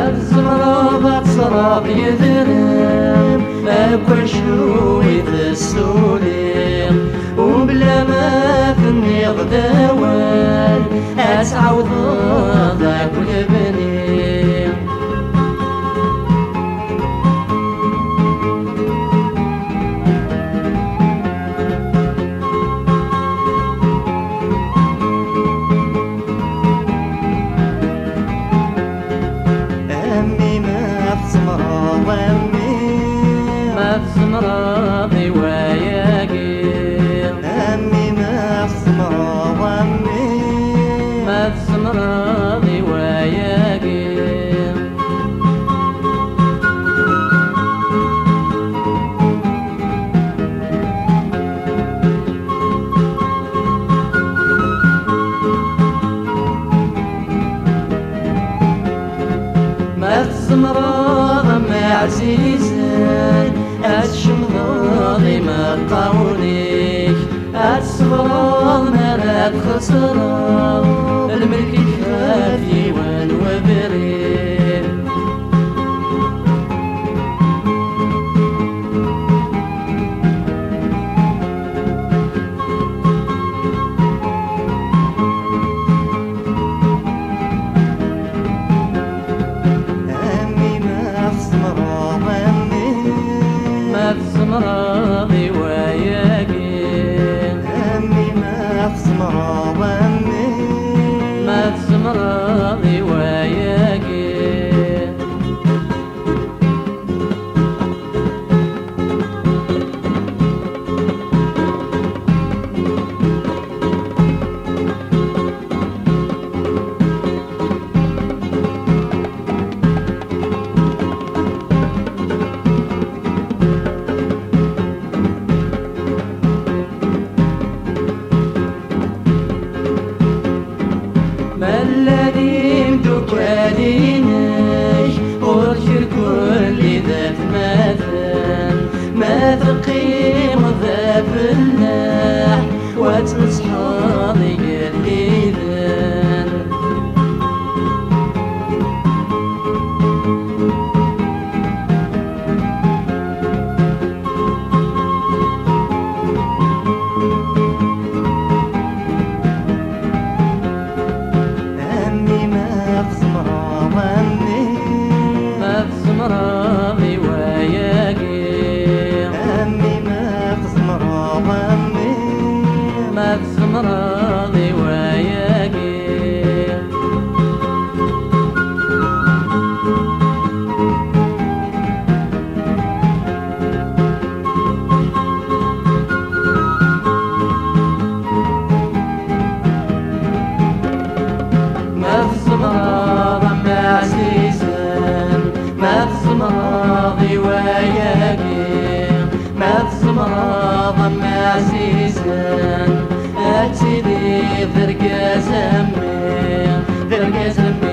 الزمرة تصراب يذنب أكل شوي السوليم وبلا ما فني غداوال أسعود ضاك والبنيم الزمرة ضواياقي أمي ما الزمرة وأمي ما الزمرة ضواياقي ما الزمرة ضمي عزيزي الشمضاضي ما طاونيك الصغار ما لا تخسر الملك كافي وان وبريك الزمرة ضواياقي أمي ما الزمرة وأمي ما الزمرة ضواياقي الذي مدوكاليني ورشر كل ذات ما تقيم ذا فلاح وتصحابي اللي ذان الزمرة ضواياقي أمي ما الزمرة وأمي ما الزمرة ضواياقي ما الزمرة ضم عزيزا ما الزمرة ضواياقي ما الزمرة ضم عزيزا أتي لي ذرقاز أمي